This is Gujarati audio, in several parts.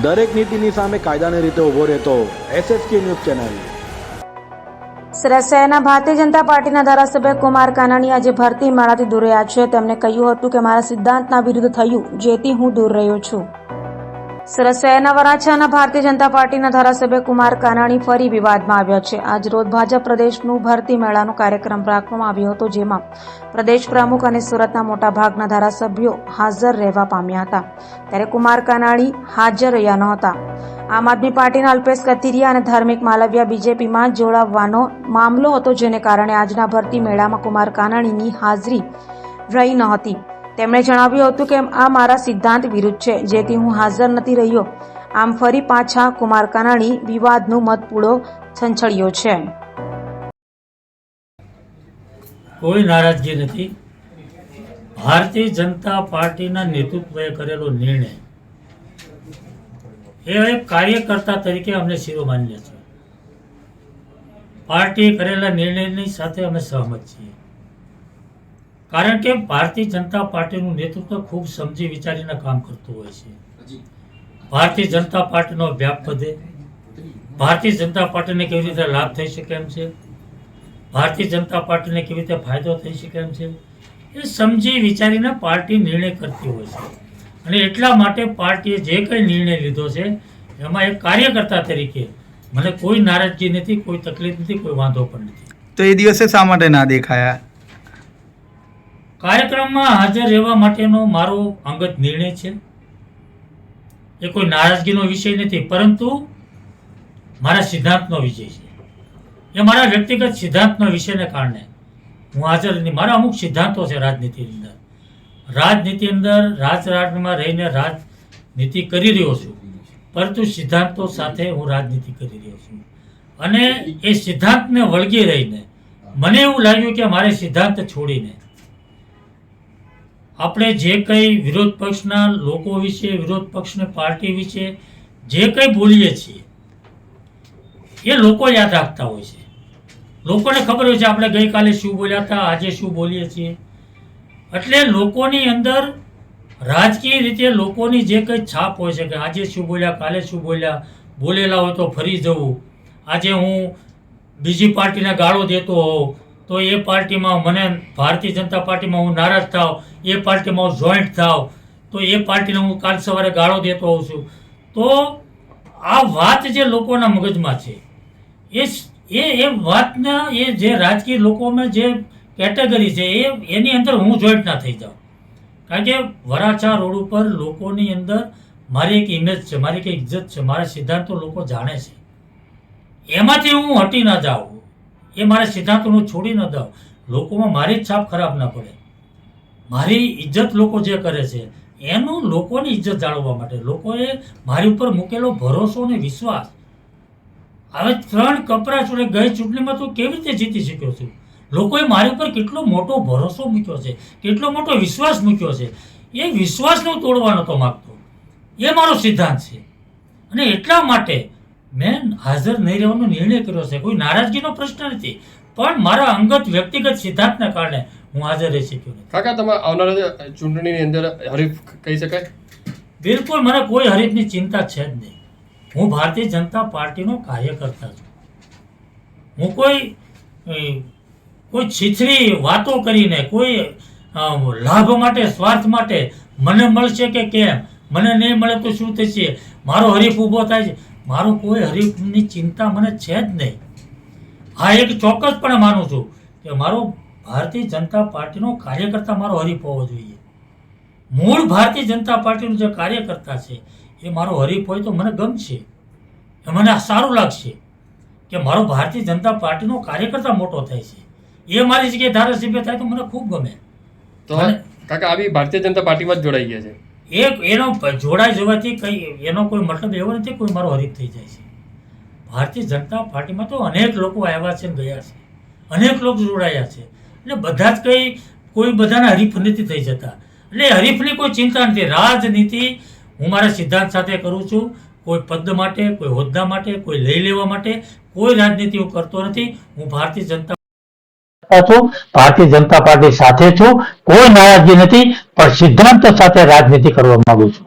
દરેક નીતિની સામે કાયદાની રીતે ઊભો રહેતો SSK ન્યૂઝ ચેનલ। શહેરના ભારતીય જનતા પાર્ટીના ધારાસભ્ય કુમાર કાનાણી આજે ભરતી મેળાથી દૂર રહ્યા છે। તેમણે કહ્યું હતું કે મારા સિદ્ધાંતના વિરુદ્ધ થયું, જેથી હું દૂર રહ્યો છું। શહેરના વરાછાના ભારતીય જનતા પાર્ટીના ધારાસભ્ય કુમાર કાનાણી ફરી વિવાદમાં આવ્યા છે। આજ રોજ ભાજપ પ્રદેશનું ભરતી મેળાનો કાર્યક્રમ રાખવામાં આવ્યો હતો, જેમાં પ્રદેશ પ્રમુખ અને સુરતના મોટાભાગના ધારાસભ્યો હાજર રહેવા પામ્યા હતા, ત્યારે કુમાર કાનાણી હાજર રહ્યા નહોતા। આમ આદમી પાર્ટીના અલ્પેશ કથિરિયા અને ધાર્મિક માલવિયા બીજેપીમાં જોડાવાનો મામલો હતો, જેને કારણે આજના ભરતી મેળામાં કુમાર કાનાણીની હાજરી રહી નહોતી। તેમણે જણાવ્યું હતું કે આ મારા સિદ્ધાંત વિરુદ્ધ છે, જેથી હું હાજર નથી રહ્યો। આમ ફરી પાછા કુમાર કાનાણી વિવાદનું મતપૂડો છંછળ્યો છે। કોઈ નારાજગી નથી। ભારતીય જનતા પાર્ટીના નેતૃત્વએ કરેલો નિર્ણય એ એક કાર્યકર્તા તરીકે અમને શિરોમાન્ય છે। પાર્ટીએ કરેલા નિર્ણયની સાથે અમે સહમત છીએ, કારણ કે ભારતીય જનતા પાર્ટીનું નેતૃત્વ ખૂબ સમજી વિચારીને કામ કરતું હોય છે। ભારતીય જનતા પાર્ટીનો વ્યાપ વધે, ભારતીય જનતા પાર્ટીને કેવી રીતે લાભ થઈ શકે એમ છે, ભારતીય જનતા પાર્ટીને કેવી રીતે ફાયદો થઈ શકે એમ છે, એ સમજી વિચારીને પાર્ટી નિર્ણય કરતી હોય છે। અને એટલા માટે પાર્ટીએ જે કંઈ નિર્ણય લીધો છે એમાં એક કાર્યકર્તા તરીકે મને કોઈ નારાજગી નથી, કોઈ તકલીફ નથી, કોઈ વાંધો પણ નથી। તો એ દિવસે શા માટે ના દેખાયા? કાર્યક્રમમાં હાજર રહેવા માટેનો મારો અંગત નિર્ણય છે। એ કોઈ નારાજગીનો વિષય નથી, પરંતુ મારા સિદ્ધાંતનો વિષય છે। એ મારા વ્યક્તિગત સિદ્ધાંતનો વિષયને કારણે હું હાજર નથી। મારા અમુક સિદ્ધાંતો છે રાજનીતિ અંદર રાજકારણમાં રહીને રાજનીતિ કરી રહ્યો છું, પરંતુ સિદ્ધાંતો સાથે હું રાજનીતિ કરી રહ્યો છું। અને એ સિદ્ધાંતને વળગી રહીને મને એવું લાગ્યું કે મારે સિદ્ધાંત છોડીને આપણે જે કંઈ વિરોધ પક્ષના લોકો વિશે, વિરોધ પક્ષની પાર્ટી વિશે જે કંઈ બોલીએ છીએ એ લોકો યાદ રાખતા હોય છે। લોકોને ખબર હોય છે આપણે ગઈકાલે શું બોલ્યા હતા, આજે શું બોલીએ છીએ। એટલે લોકોની અંદર રાજકીય રીતે લોકોની જે કંઈ છાપ હોય છે કે આજે શું બોલ્યા, કાલે શું બોલ્યા, બોલેલા હોય તો ફરી જવું। આજે હું બીજી પાર્ટીને ગાળો દેતો હોઉં તો એ પાર્ટીમાં મને ભારતીય જનતા પાર્ટીમાં હું નારાજ થાવ, એ પાર્ટીમાં હું જોઈન્ટ થાવ તો એ પાર્ટીને હું કાલ સવારે ગાળો દેતો હોઉં છું। તો આ વાત જે લોકોના મગજમાં છે એ વાતના એ જે રાજકીય લોકોમાં જે કેટેગરી છે એની અંદર હું જોઈન્ટ ના થઈ જાઉં। કારણ કે વરાછા રોડ ઉપર લોકોની અંદર મારી એક ઇમેજ છે, મારી એક ઇજ્જત છે, મારા સિદ્ધાંતો લોકો જાણે છે। એમાંથી હું હટી ના જાઉં, એ મારા સિદ્ધાંતોનું છોડી ન દઉં, લોકોમાં મારી જ છાપ ખરાબ ના પડે। મારી ઇજ્જત લોકો જે કરે છે એનું લોકોની ઇજ્જત જાળવવા માટે લોકોએ મારી ઉપર મૂકેલો ભરોસો અને વિશ્વાસ, હવે 3 કપરા ચૂંટણી ગઈ ચૂંટણીમાં તો કેવી રીતે જીતી શક્યો છું? લોકોએ મારી ઉપર કેટલો મોટો ભરોસો મૂક્યો છે, કેટલો મોટો વિશ્વાસ મૂક્યો છે, એ વિશ્વાસને હું તોડવા નહોતો માગતો। એ મારો સિદ્ધાંત છે અને એટલા માટે મેં હાજર નહીં રહેવાનો નિર્ણય કર્યો છે। કોઈ નારાજગીનો પ્રશ્ન નથી, પણ મારા અંગત વ્યક્તિગત સિદ્ધાંતના કારણે હું હાજર રહી શક્યો નથી। કાકા, તમે આવનારા ચૂંટણીની અંદર હરીફ કહી શકાય? બિલકુલ, મને કોઈ હરીફની ચિંતા છે જ નહીં। હું ભારતીય જનતા પાર્ટીનો કાર્યકર્તા છું। હું કોઈ છીછરી વાતો કરીને, કોઈ લાભ માટે, સ્વાર્થ માટે મને મળશે કે કેમ, મને નહીં મળે તો શું થશે, મારો હરીફ ઊભો થાય છે, મારો કોઈ હરીફની ચિંતા મને છે જ નહીં। હા, એક ચોક્કસપણે માનું છું કે મારો ભારતીય જનતા પાર્ટીનો કાર્યકર્તા મારો હરીફ હોવો જોઈએ। મૂળ ભારતીય જનતા પાર્ટીનો જે કાર્યકર્તા છે એ મારો હરીફ હોય તો મને ગમશે, એ મને સારું લાગશે કે મારો ભારતીય જનતા પાર્ટીનો કાર્યકર્તા મોટો થાય છે, એ મારી જગ્યાએ ધારાસભ્ય થાય તો મને ખૂબ ગમે। તો કાકા, આવી ભારતીય જનતા પાર્ટીમાં જ જોડાઈ ગયા છે? એનો જોડાઈ જવાથી કંઈ એનો કોઈ મતલબ એવો નથી કોઈ મારો હરીફ થઈ જાય છે। ભારતીય જનતા પાર્ટીમાં તો અનેક લોકો આવ્યા છે, ગયા છે, અનેક લોકો જોડાયા છે, એટલે બધા જ કંઈ કોઈ બધાના હરીફ નથી થઈ જતા। એટલે હરીફની કોઈ ચિંતા નથી। રાજનીતિ હું મારા સિદ્ધાંત સાથે કરું છું। કોઈ પદ માટે, કોઈ હોદ્દા માટે, કોઈ લઈ લેવા માટે કોઈ રાજનીતિ હું કરતો નથી। હું ભારતીય જનતા પાર્ટી સાથે છું, કોઈ નારાજગી નથી, પણ સિદ્ધાંત સાથે રાજનીતિ કરવા માંગુ છું।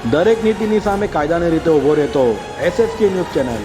દરેક નીતિની સામે કાયદાની રીતે ઊભો રહેતો SSK ન્યૂઝ ચેનલ